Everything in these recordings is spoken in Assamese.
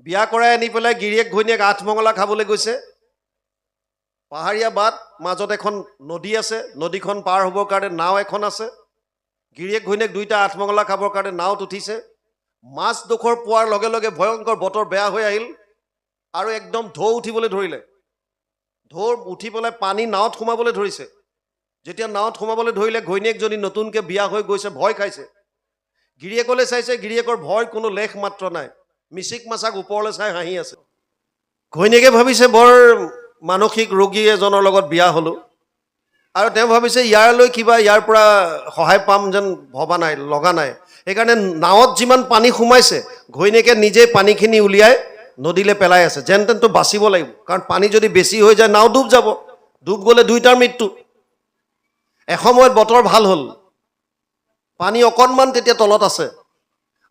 বিয়া কৰাই আনি পেলাই গিৰিয়েক ঘৈণীয়েক আঠমঙলা খাবলৈ গৈছে। পাহাৰীয়া বাট, মাজত এখন নদী আছে, নদীখন পাৰ হ'বৰ কাৰণে নাও এখন আছে। গিৰিয়েক ঘৈণীয়েক দুইটা আঠমঙলা খাবৰ কাৰণে নাওত উঠিছে। মাছডোখৰ পোৱাৰ লগে লগে ভয়ংকৰ বতৰ বেয়া হৈ আহিল আৰু একদম ঢৌ উঠিবলৈ ধৰিলে। ঢৌ উঠি পেলাই পানী নাৱত সোমাবলৈ ধৰিছে। যেতিয়া নাৱত সোমাবলৈ ধৰিলে, ঘৈণীয়েকজনী নতুনকৈ বিয়া হৈ গৈছে, ভয় খাইছে। গিৰিয়েকলৈ চাইছে, গিৰিয়েকৰ ভয় কোনো লেখ মাত্ৰ নাই। মিচিক মাছাক ওপৰলৈ চাই হাঁহি আছে। ঘৈণীয়েকে ভাবিছে বৰ মানসিক ৰোগী এজনৰ লগত বিয়া হ'লোঁ, আৰু তেওঁ ভাবিছে ইয়ালৈ কিবা ইয়াৰ পৰা সহায় পাম যেন ভবা নাই, লগা নাই। সেইকাৰণে নাৱত যিমান পানী সোমাইছে, ঘৈণীয়েকে নিজে পানীখিনি উলিয়াই নদীলৈ পেলাই আছে। যেন তেনটো বাচিব লাগিব, কাৰণ পানী যদি বেছি হৈ যায় নাও ডুব যাব। ডুব গ'লে দুইটাৰ মৃত্যু। এসময়ত বতৰ ভাল হ'ল, পানী অকণমান তেতিয়া তলত আছে,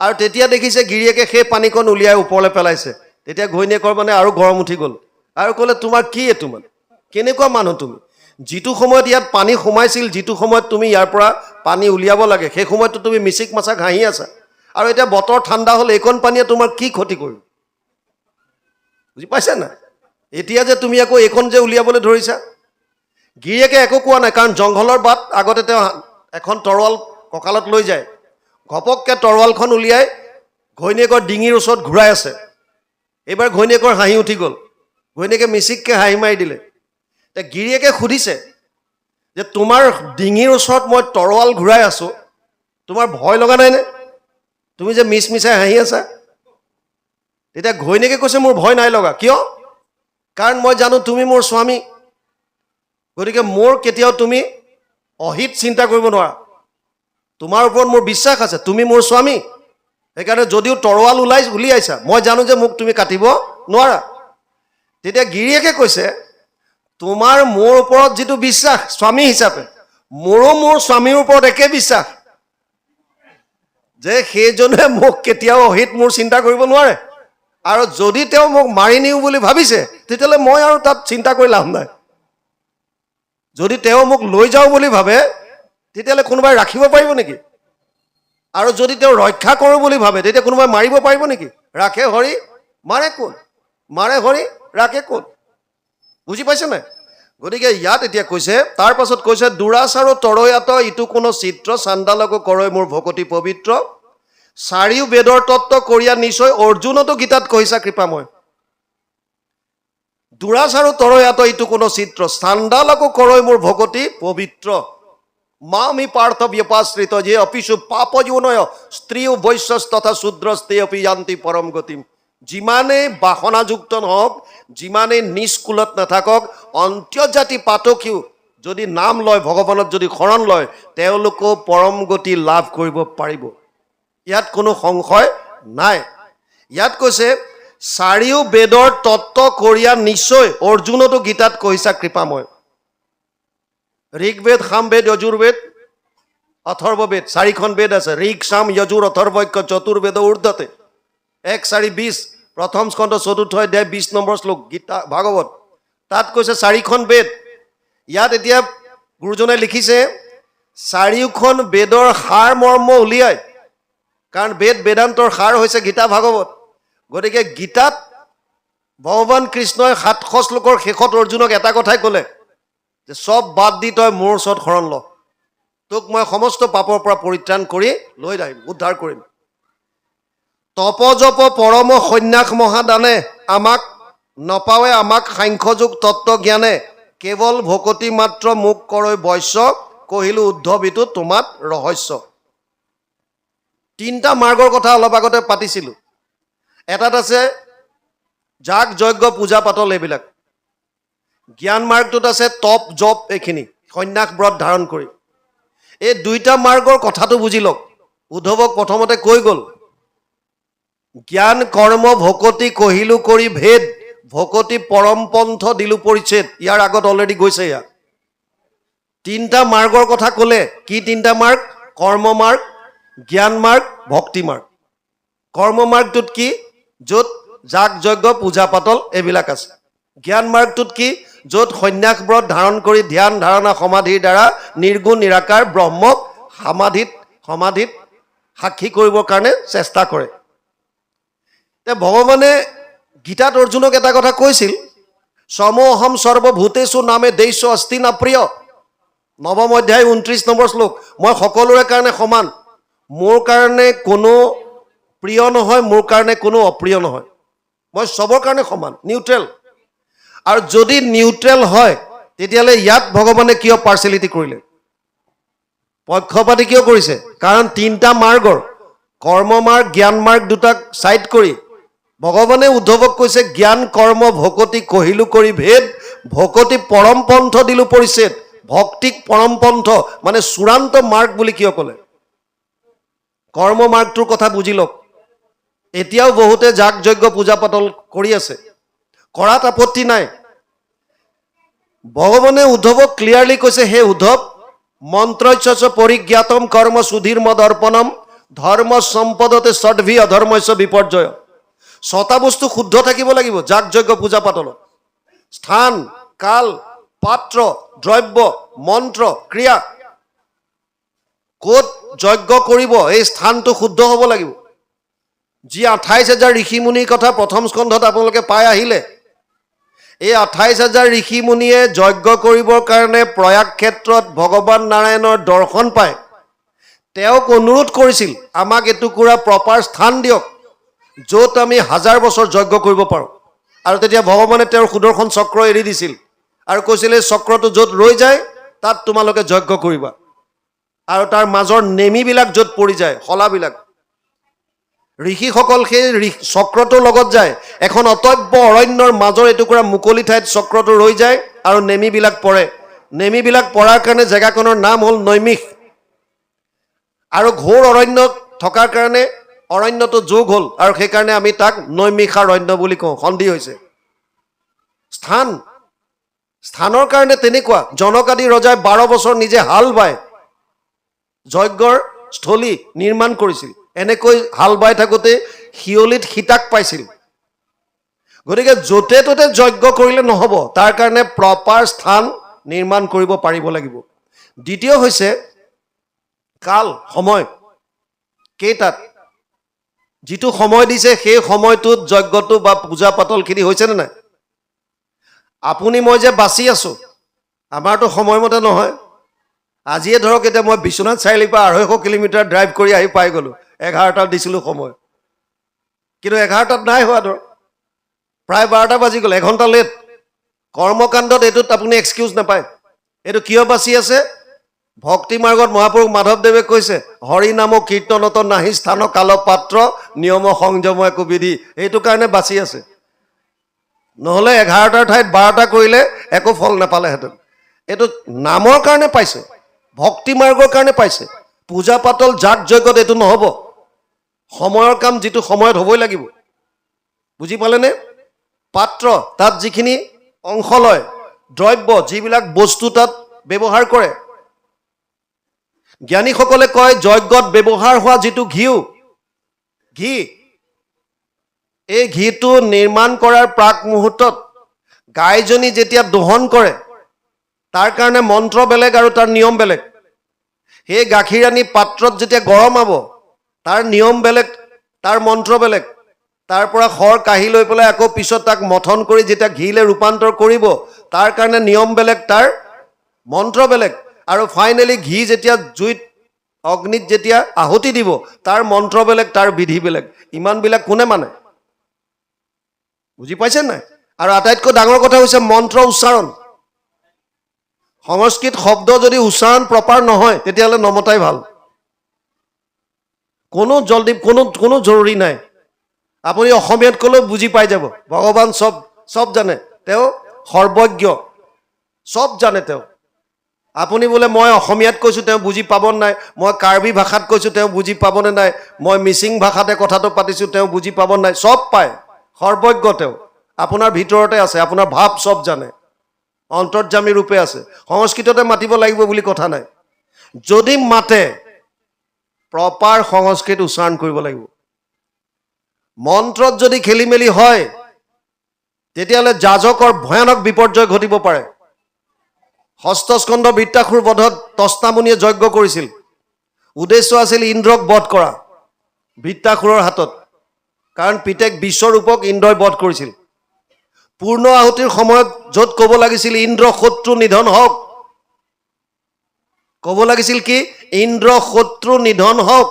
আৰু তেতিয়া দেখিছে গিৰিয়েকে সেই পানীকণ উলিয়াই ওপৰলৈ পেলাইছে। তেতিয়া ঘৈণীয়েকৰ মানে আৰু গৰম উঠি গ'ল আৰু ক'লে, তোমাৰ কি এইটো মানে, কেনেকুৱা মানুহ তুমি? যিটো সময়ত ইয়াত পানী সোমাইছিল, যিটো সময়ত তুমি ইয়াৰ পৰা পানী উলিয়াব লাগে, সেই সময়ততো তুমি মিচিক মাছাক হাঁহি আছা, আৰু এতিয়া বতৰ ঠাণ্ডা হ'ল, এইকণ পানীয়ে তোমাৰ কি ক্ষতি কৰিব? বুজি পাইছা না? এতিয়া যে তুমি আকৌ এইখন যে উলিয়াবলৈ ধৰিছা। গিৰিয়েকে একো কোৱা নাই, কাৰণ জংঘলৰ বাট, আগতে তেওঁ এখন তৰোৱাল কঁকালত লৈ যায়। ঘপককৈ তৰোৱালখন উলিয়াই ঘৈণীয়েকৰ ডিঙিৰ ওচৰত ঘূৰাই আছে। এইবাৰ ঘৈণীয়েকৰ হাঁহি উঠি গ'ল। ঘৈণীয়েকে মিচিককৈ হাঁহি মাৰি দিলে। এতিয়া গিৰিয়েকে সুধিছে যে তোমাৰ ডিঙিৰ ওচৰত মই তৰোৱাল ঘূৰাই আছোঁ, তোমাৰ ভয় লগা নাইনে? তুমি যে মিছাই হাঁহি আছা। তেতিয়া ঘৈণীয়েকে কৈছে, মোৰ ভয় নাই লগা। কিয়? কাৰণ মই জানো তুমি মোৰ স্বামী, গতিকে মোৰ কেতিয়াও তুমি অহিত চিন্তা কৰিব নোৱাৰা। তোমাৰ ওপৰত মোৰ বিশ্বাস আছে, তুমি মোৰ স্বামী। সেইকাৰণে যদিও তৰোৱাল উলিয়াইছা, মই জানো যে মোক তুমি কাটিব নোৱাৰা। তেতিয়া গিৰিয়েকে কৈছে, তোমাৰ মোৰ ওপৰত যিটো বিশ্বাস স্বামী হিচাপে, মোৰো মোৰ স্বামীৰ ওপৰত একে বিশ্বাস যে সেইজনে মোক কেতিয়াও অহিত মোৰ চিন্তা কৰিব নোৱাৰে। আৰু যদি তেওঁ মোক মাৰি নিওঁ বুলি ভাবিছে, তেতিয়াহ'লে মই আৰু তাত চিন্তা কৰি লাভ নাই। যদি তেওঁ মোক লৈ যাওঁ বুলি ভাবে, তেতিয়াহ'লে কোনোবাই ৰাখিব পাৰিব নেকি? আৰু যদি তেওঁ ৰক্ষা কৰোঁ বুলি ভাবে, তেতিয়া কোনোবাই মাৰিব পাৰিব নেকি? ৰাখে হৰি মাৰে কোন, মাৰে হৰি ৰাখে কোন? বুজি পাইছে নাই? গতিকে ইয়াত এতিয়া কৈছে, তাৰ পাছত কৈছে, দুৰাচাৰো তৰয়াত ইটো কোনো চিত্ৰ, চাণ্ডালকো কৰয় মোৰ ভকতি পবিত্ৰ, চাৰিও বেদৰ তত্ত্ব কৰিয়া নিশ্চয়, অৰ্জুনতো গীতাত কৈছা কৃপাময়। দুৰাচাৰো তৰয়াত ইটো কোনো চিত্ৰ, চাণ্ডালকো কৰয় মোৰ ভকতি পবিত্ৰ, মামি পাৰ্থ ব্যপাশ্রিত যে অপিষু পাপজনয় স্ত্রী বৈশ্যস তথা শূদ্রস্তে অপি যান্তি পরম গতিম। যিমানেই বাসনাযুক্ত নহওক, যিমানেই নিষ্কুলত নাথাকক, অন্ত্যজাতি পাতকীও যদি নাম লয়, ভগৱানত যদি শৰণ লয়, তেওঁলোকেও পৰম গতি লাভ কৰিব পাৰিব। ইয়াত কোনো সংশয় নাই। ইয়াত কৈছে, চাৰিও বেদৰ তত্ত্ব কৰিয়া নিশ্চয়, অৰ্জুনতো গীতাত কৈছা কৃপাময়। ঋগ্বেদ, সামবেদ, যজুৰ্বেদ, অথৰ্ববেদ, চাৰিখন বেদ আছে। ঋগ, সাম, যজুৰ, অথৰ্বৈক্য, চতুৰ্বেদ ঊৰ্ধতে 1:4:20, প্ৰথম স্কন্ধ 4ৰ্থ অধ্যায় 20 নম্বৰ শ্লোক, গীতা ভাগৱত। তাত কৈছে চাৰিখন বেদ। ইয়াত এতিয়া গুৰুজনে লিখিছে, চাৰিওখন বেদৰ সাৰ মৰ্ম উলিয়াই, কাৰণ বেদ বেদান্তৰ সাৰ হৈছে গীতা ভাগৱত। গতিকে গীতাত ভগৱান কৃষ্ণই 700 শ্লোকৰ শেষত অৰ্জুনক এটা কথাই ক'লে যে চব বাদ দি তই মোৰ ওচৰত শৰণ ল, তোক মই সমস্ত পাপৰ পৰা পৰিত্ৰাণ কৰি লৈ আহিম, উদ্ধাৰ কৰিম। তপজপ পৰম সন্ন্যাস মহাদানে, আমাক নপাৱে আমাক সাংখ্যযোগ তত্ত্ব জ্ঞানে, কেৱল ভকতি মাত্ৰ মোক কৰৈ বৈশ্য, কহিলো উদ্ধৱিতো তোমাত ৰহস্য। 3টা মাৰ্গৰ কথা অলপ আগতে পাতিছিলোঁ। এটাত আছে যাগ যজ্ঞ পূজা পাতল এইবিলাক। জ্ঞান মাৰ্গটোত আছে তপ জপ, এইখিনি সন্ন্যাস ব্ৰত ধাৰণ কৰি। এই 2টা মাৰ্গৰ কথাটো বুজি লওক। উদ্ধৱক প্ৰথমতে কৈ গ'ল, জ্ঞান কৰ্ম ভকতি কহিলো কৰি ভেদ, ভকতি পৰম পন্থ দিলো পৰিচ্ছেদ। ইয়াৰ আগত অলৰেডি গৈছে। ইয়াত 3টা মাৰ্গৰ কথা ক'লে। কি 3টা মাৰ্গ? কৰ্ম মাৰ্গ, জ্ঞান মাৰ্গ, ভক্তি মাৰ্গ। কৰ্ম মাৰ্গটোত কি? য'ত যাগ যজ্ঞ পূজা পাতল এইবিলাক আছে। জ্ঞান মাৰ্গটোত কি? য'ত সন্ন্যাস ব্ৰত ধাৰণ কৰি ধ্যান ধাৰণা সমাধিৰ দ্বাৰা নিৰ্গুণ নিৰাকাৰ ব্ৰহ্মক সমাধিত সাক্ষী কৰিবৰ কাৰণে চেষ্টা কৰে। ভগৱানে গীতাত অৰ্জুনক এটা কথা কৈছিল, সমহম সৰ্বভূতেষু নামে দেশ অস্তি না প্ৰিয়। নৱম অধ্যায় 29 নম্বৰ শ্লোক। মই সকলোৰে কাৰণে সমান, মোৰ কাৰণে কোনো প্ৰিয় নহয়, মোৰ কাৰণে কোনো অপ্ৰিয় নহয়, মই চবৰ কাৰণে সমান, নিউট্ৰেল। আৰু যদি নিউট্ৰেল হয় তেতিয়াহ'লে ইয়াত ভগৱানে কিয় পাৰ্চিয়েলিটি কৰিলে, পক্ষপাতি কিয় কৰিছে? কাৰণ তিনিটা মাৰ্গৰ, কৰ্ম মাৰ্গ, জ্ঞান মাৰ্গ দুটাক চাইড কৰি ভগৱানে উদ্ধৱক কৈছে, জ্ঞান কৰ্ম ভকতি কহিলো কৰি ভেদ, ভকতি পৰম পন্থ দিলো পৰিছেদ। ভক্তিক পৰম পন্থ মানে চূড়ান্ত মাৰ্গ বুলি কিয় ক'লে? কৰ্ম মাৰ্গটোৰ কথা বুজি লওক। এতিয়াও বহুতে যাগ যজ্ঞ পূজা পাতল কৰি আছে, কৰাত আপত্তি নাই। ভগৱানে উদ্ধৱক ক্লিয়াৰলি কৈছে, হে উদ্ধৱ, মন্ত্ৰস্য পৰিজ্ঞাতম কৰ্ম সুধীৰ মদ অৰ্পণম ধৰ্ম সম্পদতে ষডভি অধৰ্মস্য বিপৰ্যয়। 6টা বস্তু শুদ্ধ থাকিব লাগিব যাগ যজ্ঞ পূজা পাতলত। স্থান, কাল, পাত্ৰ, দ্ৰব্য, মন্ত্ৰ, ক্ৰিয়া। ক'ত যজ্ঞ কৰিব এই স্থানটো শুদ্ধ হ'ব লাগিব। যি 28,000 ঋষি মুনিৰ কথা প্ৰথম স্কন্ধত আপোনালোকে পাই আহিলে, এই 28,000 ঋষি মুনিয়ে যজ্ঞ কৰিবৰ কাৰণে প্ৰয়াগ ক্ষেত্ৰত ভগৱান নাৰায়ণৰ দৰ্শন পায়। তেওঁক অনুৰোধ কৰিছিল, আমাক এটুকুৰা প্ৰপাৰ স্থান দিয়ক য'ত আমি 1000 বছৰ যজ্ঞ কৰিব পাৰোঁ। আৰু তেতিয়া ভগৱানে তেওঁৰ সুদৰ্শন চক্ৰ এৰি দিছিল আৰু কৈছিল, এই চক্ৰটো য'ত ৰৈ যায় তাত তোমালোকে যজ্ঞ কৰিবা। আৰু তাৰ মাজৰ নেমিবিলাক য'ত পৰি যায়, শলাবিলাক, ঋষিসকল সেই চক্ৰটোৰ লগত যায়। এখন অতব্য অৰণ্যৰ মাজৰ এটুকুৰা মুকলি ঠাইত চক্ৰটো ৰৈ যায় আৰু নেমিবিলাক পৰে। নেমিবিলাক পৰাৰ কাৰণে জেগাখনৰ নাম হ'ল নৈমিষ। আৰু ঘোৰ অৰণ্যত থকাৰ কাৰণে অৰণ্যটো যোগ হ'ল আৰু সেইকাৰণে আমি তাক নৈমিষাৰণ্য বুলি কওঁ। সন্ধি হৈছে। স্থান, স্থানৰ কাৰণে তেনেকুৱা। জনক আদি ৰজাই 12 বছৰ নিজে হাল বাই যজ্ঞৰ স্থলী নিৰ্মাণ কৰিছিল। এনেকৈ হাল বাই থাকোঁতে শিয়লিত সীতাক পাইছিল। গতিকে য'তে ত'তে যজ্ঞ কৰিলে নহ'ব, তাৰ কাৰণে প্ৰপাৰ স্থান নিৰ্মাণ কৰিব পাৰিব লাগিব। দ্বিতীয় হৈছে কাল, সময়। কেইটাত যিটো সময় দিছে সেই সময়টোত যজ্ঞটো বা পূজা পাতলখিনি হৈছেনে নাই? আপুনি মই যে বাচি আছোঁ, আমাৰতো সময়মতে নহয়। আজিয়ে ধৰক, এতিয়া মই বিশ্বনাথ চাৰিআলিৰ পৰা 250 কিলোমিটাৰ ড্ৰাইভ কৰি আহি পাই গ'লোঁ, 11টাত দিছিলোঁ সময়, কিন্তু 11টাত নাই হোৱা। ধৰক প্ৰায় 12টা বাজি গ'ল, এঘণ্টা লেট। কৰ্মকাণ্ডত এইটোত আপুনি এক্সকিউজ নাপায়। এইটো কিয় বাচি আছে? ভক্তি মাৰ্গত মহাপুৰুষ মাধৱদেৱে কৈছে, হৰি নাম কীৰ্তনত নাহি স্থান কাল পাত্ৰ নিয়ম সংযম একো বিধি। এইটো কাৰণে বাচি আছে। নহ'লে 11টাৰ ঠাইত 12টা কৰিলে একো ফল নাপালেহেঁতেন। এইটো নামৰ কাৰণে পাইছে, ভক্তি মাৰ্গৰ কাৰণে পাইছে। পূজা পাতল যাগ যজ্ঞত এইটো নহ'ব। সময়ৰ কাম যিটো সময়ত হ'বই লাগিব। বুজি পালেনে? পাত্ৰ, তাত যিখিনি অংশ লয়, দ্ৰব্য, যিবিলাক বস্তু তাত ব্যৱহাৰ কৰে। জ্ঞানীসকলে কয়, যজ্ঞত ব্যৱহাৰ হোৱা যিটো ঘি, এই ঘিটো নিৰ্মাণ কৰাৰ প্ৰাক মুহূৰ্তত গাইজনী যেতিয়া দহন কৰে, তাৰ কাৰণে মন্ত্ৰ বেলেগ আৰু তাৰ নিয়ম বেলেগ। সেই গাখীৰ আনি পাত্ৰত যেতিয়া গৰমাব, তাৰ নিয়ম বেলেগ, তাৰ মন্ত্ৰ বেলেগ। তাৰ পৰা খৰ কাঢ়ি লৈ পেলাই আকৌ পিছত তাক মথন কৰি যেতিয়া ঘিলে ৰূপান্তৰ কৰিব, তাৰ কাৰণে নিয়ম বেলেগ, তাৰ মন্ত্ৰ বেলেগ। আৰু ফাইনেলি ঘি যেতিয়া জুইত, অগ্নিত যেতিয়া আহুতি দিব, তাৰ মন্ত্ৰ বেলেগ, তাৰ বিধি বেলেগ। ইমানবিলাক কোনে মানে? বুজি পাইছে নাই? আৰু আটাইতকৈ ডাঙৰ কথা হৈছে মন্ত্ৰ উচ্চাৰণ। সংস্কৃত শব্দ যদি উচ্চাৰণ প্ৰপাৰ নহয়, তেতিয়াহ'লে নমতাই ভাল। কোনো জৰুৰী নাই। আপুনি অসমীয়াত ক'লেও বুজি পাই যাব। ভগৱান চব জানে, তেওঁ সৰ্বজ্ঞ, চব জানে তেওঁ। আপুনি বোলে মই অসমীয়াত কৈছোঁ, তেওঁ বুজি পাব নাই। মই কাৰ্বি ভাষাত কৈছোঁ, তেওঁ বুজি পাবনে নাই। মই মিচিং ভাষাতে কথাটো পাতিছোঁ, তেওঁ বুজি পাব নাই। চব পায়, সৰ্বজ্ঞ তেওঁ। আপোনাৰ ভিতৰতে আছে, আপোনাৰ ভাৱ চব জানে, অন্তৰ্যামী ৰূপে আছে। সংস্কৃততে মাতিব লাগিব বুলি কথা নাই। যদি মাতে, প্ৰপাৰ সংস্কৃত উচ্চাৰণ কৰিব লাগিব। মন্ত্ৰত যদি খেলি মেলি হয়, তেতিয়াহ'লে যাজকৰ ভয়ানক বিপৰ্যয় ঘটিব পাৰে। ষষ্ঠ স্কন্ধ বৃত্তাসুৰ বধত তস্তামুনিয়ে যজ্ঞ কৰিছিল। উদ্দেশ্য আছিল ইন্দ্ৰক বধ কৰা বৃত্তাসুৰৰ হাতত। কাৰণ পিতেক বিশ্বৰূপক ইন্দ্ৰই বধ কৰিছিল পূৰ্ণ আহুতিৰ সময়ত য'ত ক'ব লাগিছিল ইন্দ্ৰ শত্ৰু নিধন হওক ক'ব লাগিছিল কি ইন্দ্ৰ শত্ৰু নিধন হওক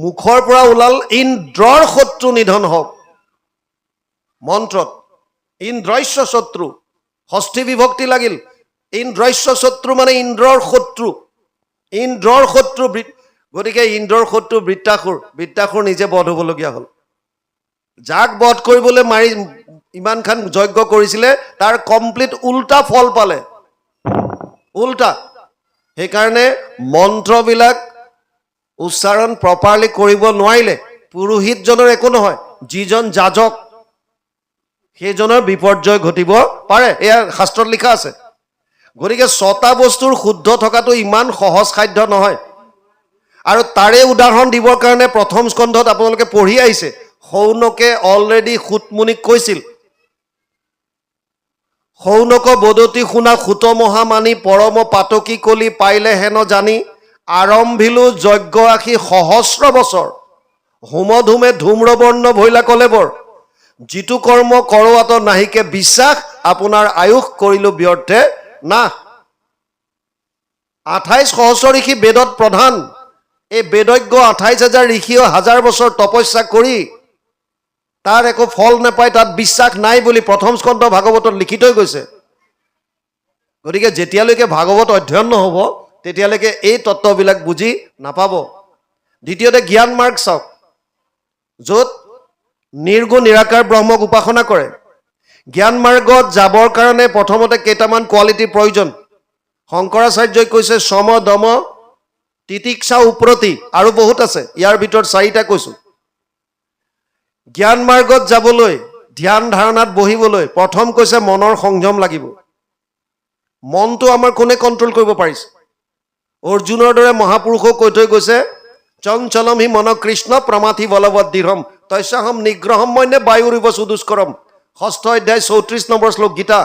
মুখৰ পৰা ওলাল ইন্দ্ৰৰ শত্ৰু নিধন হওক মন্ত্ৰত ইন্দ্ৰস্য শত্ৰু ষষ্ঠী বিভক্তি লাগিল ইন্দ্ৰস্য শত্ৰু মানে ইন্দ্ৰৰ শত্ৰু গতিকে ইন্দ্ৰৰ শত্ৰু বৃত্তাসুৰ নিজে বধ হ'বলগীয়া হ'ল যাক বধ কৰিবলৈ মাৰি ইমানখান যজ্ঞ কৰিছিলে তাৰ কমপ্লিট উল্টা ফল পালে উল্টা সেইকাৰণে মন্ত্ৰবিলাক উচ্চাৰণ প্ৰপাৰলি কৰিব নোৱাৰিলে পুৰোহিতজনৰ একো নহয় যিজন যাজক সেইজনৰ বিপৰ্যয় ঘটিব পাৰে এয়া শাস্ত্ৰত লিখা আছে গতিকে ছটা বস্তুৰ শুদ্ধ থকাটো ইমান সহজ সাধ্য নহয় আৰু তাৰে উদাহৰণ দিবৰ কাৰণে প্ৰথম স্কন্ধত আপোনালোকে পঢ়ি আহিছে শৌনকে অলৰেডি সুতমুনিক কৈছিল শৌনক বদতি শুনা সুত মহামানী পৰম পাতকী কলি পাইলে হেন জানি আৰম্ভিলো যজ্ঞ আশী সহস্ৰ বছৰ হোমধুমে ধূম্ৰবৰ্ণ ভৈলা কলেবৰ যিটো কৰ্ম কৰোৱাত নাহিকে বিশ্বাস আপোনাৰ আয়ুস কৰিলো ব্যৰ্থে না 28 সহস্ৰ ঋষি বেদত প্ৰধান এই বেদজ্ঞ 28,000 ঋষিও 1000 বছৰ তপস্যা কৰি তাৰ একো ফল নাপায় তাত বিশ্বাস নাই বুলি প্ৰথম স্কন্ধ ভাগৱতত লিখি থৈ গৈছে গতিকে যেতিয়ালৈকে ভাগৱত অধ্যয়ন নহ'ব তেতিয়ালৈকে এই তত্ত্ববিলাক বুজি নাপাব দ্বিতীয়তে জ্ঞান মাৰ্গ চাওক য'ত নিৰ্গুণ নিৰাকাৰ ব্ৰহ্মক উপাসনা কৰে জ্ঞান মাৰ্গত যাবৰ কাৰণে প্ৰথমতে কেইটামান কোৱালিটিৰ প্ৰয়োজন শংকৰাচাৰ্যই কৈছে সম দম তিতিক্ষা উপ্ৰতি আৰু বহুত আছে ইয়াৰ ভিতৰত 4টা কৈছোঁ জ্ঞান মাৰ্গত যাবলৈ ধ্যান ধাৰণাত বহিবলৈ প্ৰথম কৈছে মনৰ সংযম লাগিব মনটো আমাৰ কোনে কণ্ট্ৰল কৰিব পাৰিছে অৰ্জুনৰ দৰে মহাপুৰুষক কৈ থৈ গৈছে চঞ্চলম হি মন কৃষ্ণ প্ৰমাথি বলৱৎ দৃঢ়ম তস্যাহম নিগ্ৰহম মন্যে বায়ুৰিব সুদুষ্কৰম 6ষ্ঠ অধ্যায় 34 নম্বৰ শ্লোক গীতা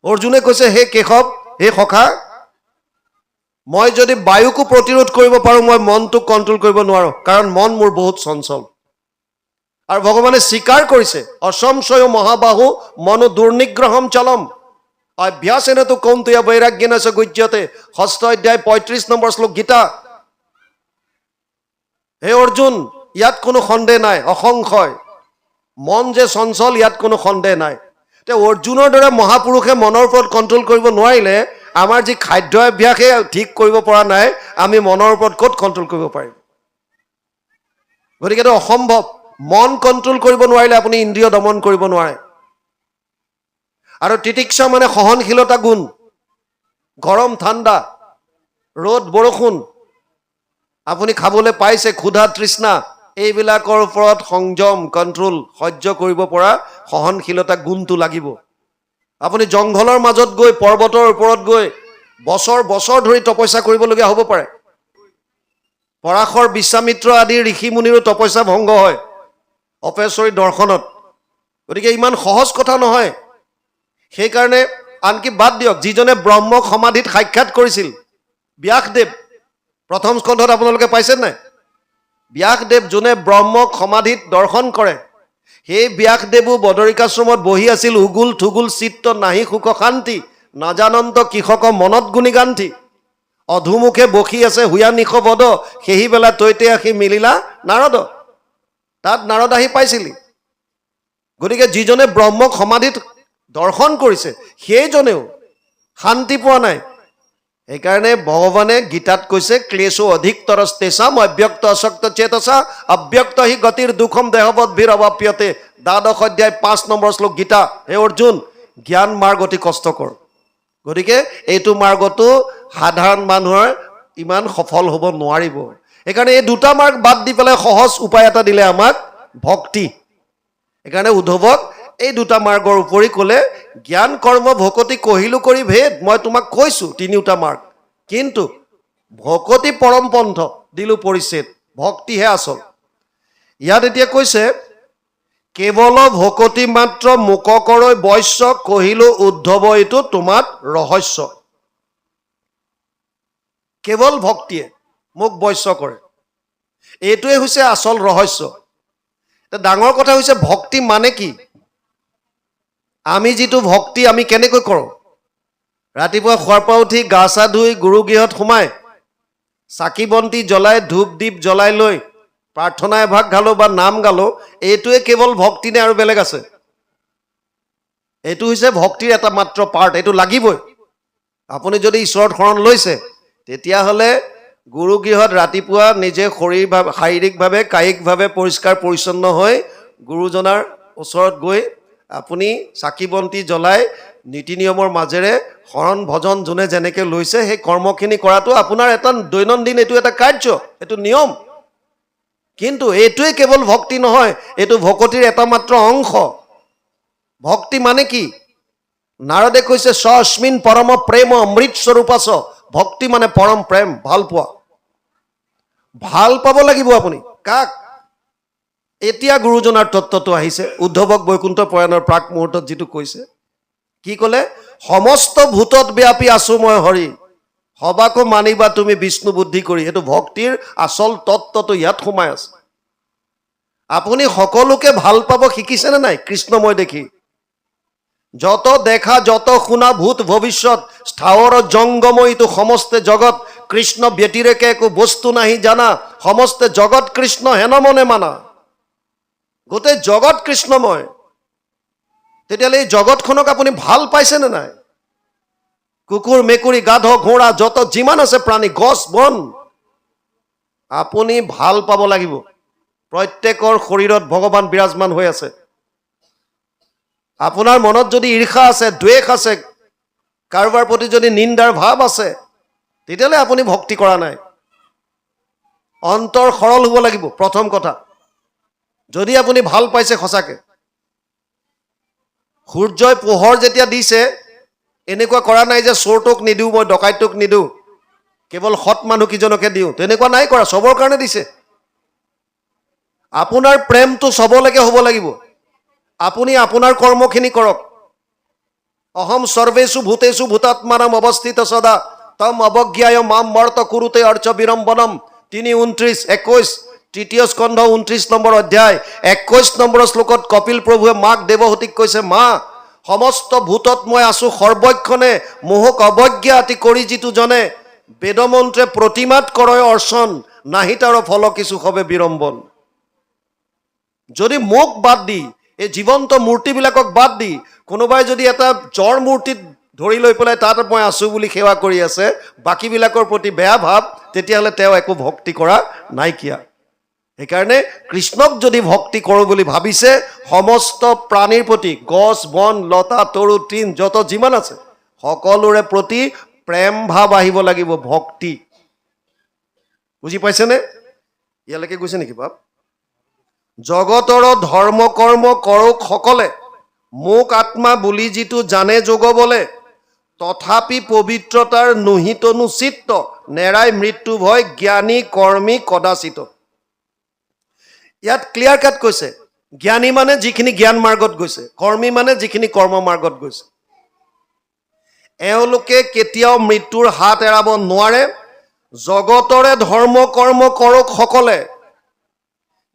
অৰ্জুনে কৈছে হে কেশৱ হে সখা মই যদি বায়ুকো প্ৰতিৰোধ কৰিব পাৰোঁ মই মনটোক কণ্ট্ৰল কৰিব নোৱাৰোঁ কাৰণ মন মোৰ বহুত চঞ্চল আৰু ভগৱানে স্বীকাৰ কৰিছে অসংশয় মহাবাহু মনো দুৰ্নিগ্ৰহম চলম অভ্যাসেনতো কৌন্তেয় বৈৰাগ্যেন চ গুজ্যতে 6ষ্ঠ অধ্যায় 35 নম্বৰ শ্লোক গীতা হে অৰ্জুন ইয়াত কোনো সন্দেহ নাই অসংশয় মন যে চঞ্চল ইয়াত কোনো সন্দেহ নাই তে অৰ্জুনৰ দৰে মহাপুৰুষে মনৰ ওপৰত কণ্ট্ৰল কৰিব নোৱাৰিলে আমাৰ যি খাদ্য অভ্যাসে ঠিক কৰিব পৰা নাই আমি মনৰ ওপৰত ক'ত কণ্ট্ৰল কৰিব পাৰিম গতিকে এইটো অসম্ভৱ মন কণ্ট্ৰল কৰিব নোৱাৰিলে আপুনি ইন্দ্ৰিয় দমন কৰিব নোৱাৰে আৰু তিতিক্ষা মানে সহনশীলতা গুণ গৰম ঠাণ্ডা ৰ'দ বৰষুণ আপুনি খাবলৈ পাইছে ক্ষুধা তৃষ্ণা এইবিলাকৰ ওপৰত সংযম কণ্ট্ৰল সহ্য কৰিব পৰা সহনশীলতা গুণটো লাগিব আপুনি জংঘলৰ মাজত গৈ পৰ্বতৰ ওপৰত গৈ বছৰ বছৰ ধৰি তপস্যা কৰিবলগীয়া হ'ব পাৰে পৰাশৰ বিশ্বামিত্ৰ আদি ঋষি মুনিৰো তপস্যা ভংগ হয় অপেশ্বৰী দৰ্শনত গতিকে ইমান সহজ কথা নহয় সেইকাৰণে আনকি বাদ দিয়ক যিজনে ব্ৰহ্মক সমাধিত সাক্ষাৎ কৰিছিল ব্যাসদেৱ প্ৰথম স্কন্ধত আপোনালোকে পাইছে নাই ব্যাসদেৱ যোনে ব্ৰহ্মক সমাধিত দৰ্শন কৰে সেই ব্যাসদেৱো বদৰিকাশ্ৰমত বহি আছিল উগুল থুগুল চিত্ত নাহি সুখ শান্তি নাজানন্ত কৃষক মনত গুণি গান্থি অধুমুখে বসি আছে হুয়া নিশ বদ সেই বেলা তৈতে আহি মিলিলা নাৰদ তাত নাৰদ আহি পাইছিলি গতিকে যিজনে ব্ৰহ্মক সমাধিত দৰ্শন কৰিছে সেইজনেও শান্তি পোৱা নাই সেইকাৰণে ভগৱানে গীতাত কৈছে ক্লেশো অধিকতৰস্তেষাম অব্যক্ত অশক্ত চেতসা অব্যক্ত হি গতিৰ দুখম দেহবদ্ভিৰ অৱাপ্যতে 12 অধ্যায় 5 নম্বৰ শ্লোক গীতা হে অৰ্জুন জ্ঞান মাৰ্গ অতি কষ্টকৰ গতিকে এইটো মাৰ্গটো সাধাৰণ মানুহৰ ইমান সফল হ'ব নোৱাৰিব সেইকাৰণে এই দুটা মাৰ্গ বাদ দি পেলাই সহজ উপায় এটা দিলে আমাক ভক্তি সেইকাৰণে উদ্ধৱক এই দুটা মাৰ্গৰ উপৰি ক'লে জ্ঞান কৰ্ম ভকতি কহিলো কৰি ভেদ মই তোমাক কৈছোঁ তিনিটা মাৰ্গ কিন্তু ভকতি পৰম পন্থ দিলো পৰিচ্ছেদ ভক্তিহে আচল ইয়াত এতিয়া কৈছে কেৱল ভকতি মাত্ৰ মুক কৰৈ বৈশ্য কহিলো উদ্ধৱ এইটো তোমাত ৰহস্য কেৱল ভক্তিয়ে মোক বৈশ্য কৰে এইটোৱে হৈছে আচল ৰহস্য। ডাঙৰ কথা হৈছে ভক্তি মানে কি? আমি যিটো ভক্তি আমি কেনেকৈ কৰোঁ? ৰাতিপুৱা শুৱাৰ পৰা উঠি গা চা ধুই গুৰুগৃহত সোমাই চাকি বন্তি জ্বলাই ধূপ দীপ জ্বলাই লৈ প্ৰাৰ্থনা এভাগ গালো বা নাম গালো, এইটোৱে কেৱল ভক্তি নে আৰু বেলেগ আছে? এইটো হৈছে ভক্তিৰ এটা মাত্ৰ পাৰ্ট, এইটো লাগিবই। আপুনি যদি ঈশ্বৰত শৰণ লৈছে তেতিয়াহ'লে গুৰুগৃহত ৰাতিপুৱা নিজে শাৰীৰিকভাৱে কায়িকভাৱে পৰিষ্কাৰ পৰিচ্ছন্ন হৈ গুৰুজনাৰ ওচৰত গৈ আপুনি চাকি বন্তি জ্বলাই নীতি নিয়মৰ মাজেৰে শৰণ ভজন যোনে যেনেকৈ লৈছে সেই কৰ্মখিনি কৰাটো আপোনাৰ এটা দৈনন্দিন এইটো এটা কাৰ্য, এইটো নিয়ম। কিন্তু এইটোৱে কেৱল ভক্তি নহয়, এইটো ভকতিৰ এটা মাত্ৰ অংশ। ভক্তি মানে কি? নাৰদে কৈছে স্বস্মিন পৰম প্ৰেম অমৃত স্বৰূপাছ। ভক্তি মানে পৰম প্ৰেম, ভাল পোৱা। ভাল পাব লাগিব আপুনি। কাক? এতিয়া গুৰুজনাৰ তত্ত্বটো আহিছে, উদ্ধৱক বৈকুণ্ঠ প্ৰয়াণৰ প্ৰাক মুহূৰ্তত যিটো কৈছে। কি ক'লে? সমস্ত ভূতত ব্যাপী আছো মই হৰি, সবাকো মানিবা তুমি বিষ্ণু বুদ্ধি কৰি। সেইটো ভক্তিৰ আচল তত্ত্বটো ইয়াত সোমাই আছে। আপুনি সকলোকে ভাল পাব শিকিছেনে নাই কৃষ্ণময় দেখি? যত দেখা যত শুনা ভূত ভৱিষ্যত স্থাৱৰ জংগময়িতো সমস্তে জগত, কৃষ্ণ ব্যতিৰেকে একো বস্তু নাহি জানা, সমস্তে জগত কৃষ্ণ হেন মনে মানা। গোটেই জগত কৃষ্ণময়। তেতিয়াহ'লে এই জগতখনক আপুনি ভাল পাইছেনে নাই? কুকুৰ মেকুৰী গাধ ঘোঁৰা যত যিমান আছে প্ৰাণী গছ বন, আপুনি ভাল পাব লাগিব। প্ৰত্যেকৰ শৰীৰত ভগৱান বিৰাজমান হৈ আছে। আপোনাৰ মনত যদি ঈৰ্ষা আছে, দ্বেষ আছে, কাৰোবাৰ প্ৰতি যদি নিন্দাৰ ভাৱ আছে, তেতিয়াহ'লে আপুনি ভক্তি কৰা নাই। অন্তৰ সৰল হ'ব লাগিব প্ৰথম কথা। যদি আপুনি ভাল পাইছে সঁচাকে। সূৰ্যই পোহৰ যেতিয়া দিছে, এনেকুৱা কৰা নাই যে চোৰটোক নিদিওঁ, মই ডকাইতটোক নিদিওঁ, কেৱল সৎ মানুহকেইজনকে দিওঁ, তেনেকুৱা নাই কৰা, চবৰ কাৰণে দিছে। আপোনাৰ প্ৰেমটো চবলৈকে হ'ব লাগিব। আপুনি আপোনাৰ কৰ্মখিনি কৰক। অহম সৰ্বেষু ভূতেষু ভূতাত্মানাম অৱস্থিত সদা তম অৱজ্ঞায় মাম মৰ্ত কুৰুতে অৰ্চ বিৰম্বনম। 3:29-21 তৃতীয় স্কন্ধ 29 নম্বৰ অধ্যায় 21 নম্বৰ শ্লোকত কপিল প্ৰভুৱে মাক দেৱহতীক কৈছে, মা সমস্ত ভূতত মই আছো সৰ্বক্ষণে, মোহক অৱজ্ঞা আতি কৰি যিটো জনে, বেদমন্ত্ৰে প্ৰতিমাত কৰয় অৰ্চন, নাহি তাৰ ফল কিছু হবে বিৰম্বন। যদি মোক বাদ দি, এই জীৱন্ত মূৰ্তিবিলাকক বাদ দি কোনোবাই যদি এটা জড় মূৰ্তিত ধৰি লৈ পেলাই তাত মই আছো বুলি সেৱা কৰি আছে, বাকীবিলাকৰ প্ৰতি বেয়া ভাৱ, তেতিয়াহ'লে তেওঁ একো ভক্তি কৰা নাইকিয়া। সেইকাৰণে কৃষ্ণক যদি ভক্তি কৰোঁ বুলি ভাবিছে, সমস্ত প্ৰাণীৰ প্ৰতি, গছ বন লতা তৰু তৃণ যত যিমান আছে সকলোৰে প্ৰতি প্ৰেম ভাৱ আহিব লাগিব, ভক্তি। বুজি পাইছেনে? ইয়ালৈকে গৈছে নেকি বাপ? জগতৰ ধৰ্ম কৰ্ম কৰক সকলে, মোক আত্মা বুলি যিটো জানে যোগ বলে, তথাপি পবিত্ৰতাৰ নুহিতনু চিত্ত, নেৰাই মৃত্যু ভয় জ্ঞানী কৰ্মী কদাচিত। ইয়াত ক্লিয়াৰ কাট কৈছে, জ্ঞানী মানে যিখিনি জ্ঞান মাৰ্গত গৈছে, কৰ্মী মানে যিখিনি কৰ্ম মাৰ্গত গৈছে, এওঁলোকে কেতিয়াও মৃত্যুৰ হাত এৰাব নোৱাৰে। জগতৰে ধৰ্ম কৰ্ম কৰক সকলে,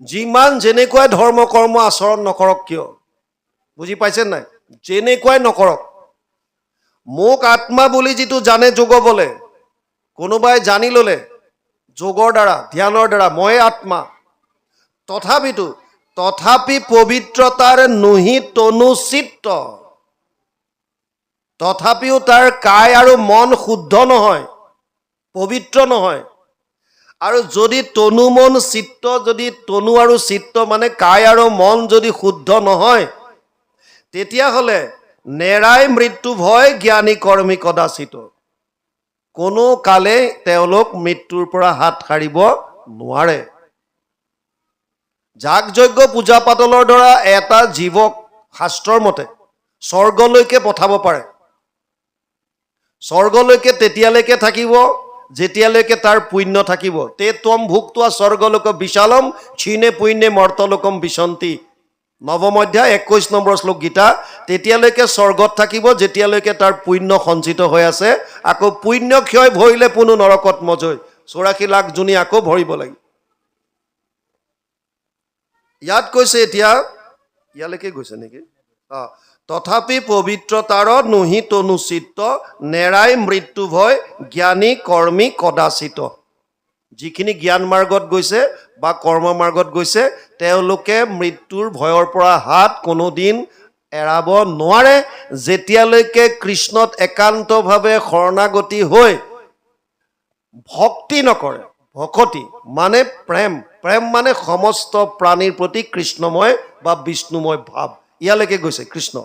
যিমান যেনেকুৱাই ধৰ্ম কৰ্ম আচৰণ নকৰক কিয়। বুজি পাইছে নাই? যেনেকুৱাই নকৰক, মোক আত্মা বুলি যিটো জানে যোগ বলে, কোনোবাই জানি ললে যোগৰ দ্বাৰা ধ্যানৰ দ্বাৰা ময়ে আত্মা, তথাপি পবিত্ৰতাৰ নুহি তনু চিত্ত, তথাপিও তাৰ কায় আৰু মন শুদ্ধ নহয়, পবিত্ৰ নহয়। আৰু যদি তনু মন চিত্ত, যদি তনু আৰু চিত্ত মানে কায় আৰু মন যদি শুদ্ধ নহয়, তেতিয়াহ'লে নেৰাই মৃত্যু ভয় জ্ঞানী কৰ্মী কদাচিত, কোনো কালে তেওঁলোক মৃত্যুৰ পৰা হাত সাৰিব নোৱাৰে। যাগ যজ্ঞ পূজা পাতলৰ দ্বাৰা এটা জীৱক শাস্ত্ৰৰ মতে স্বৰ্গলৈকে পঠাব পাৰে। স্বৰ্গলৈকে তেতিয়ালৈকে থাকিব যেতিয়ালৈকে তাৰ পুণ্য থাকিব। তে ত্বম ভুক্তোৱা স্বৰ্গলোক বিশালম ক্ষীণে পুণ্যে মৰ্তলোকম বিশন্তি। নৱম অধ্যায় 21 নম্বৰ শ্লোক গীতা। তেতিয়ালৈকে স্বৰ্গত থাকিব যেতিয়ালৈকে তাৰ পুণ্য সঞ্চিত হৈ আছে। আকৌ পুণ্য ক্ষয় ভৰিলে পুনু নৰকত মজৈ, 84 লাখ জুনি আকৌ ভৰিব লাগিব। ইয়াত কৈছে এতিয়া ইয়ালৈকে গৈছে নেকি তথাপি পবিত্ৰতাৰ নহি তনুচিত্ত নেৰাই মৃত্যু ভয় জ্ঞানী কৰ্মী কদাচিত যিখিনি জ্ঞান মাৰ্গত গৈছে বা কৰ্ম মাৰ্গত গৈছে তেওঁলোকে মৃত্যুৰ ভয়ৰ পৰা হাত কোনোদিন এৰাব নোৱাৰে যেতিয়ালৈকে কৃষ্ণত একান্তভাৱে শৰণাগতি হৈ ভক্তি নকৰে ভকতি মানে প্ৰেম প্ৰেম মানে সমস্ত প্ৰাণীৰ প্ৰতি কৃষ্ণময় বা বিষ্ণুময় ভাৱ ইয়ালৈকে গৈছে কৃষ্ণ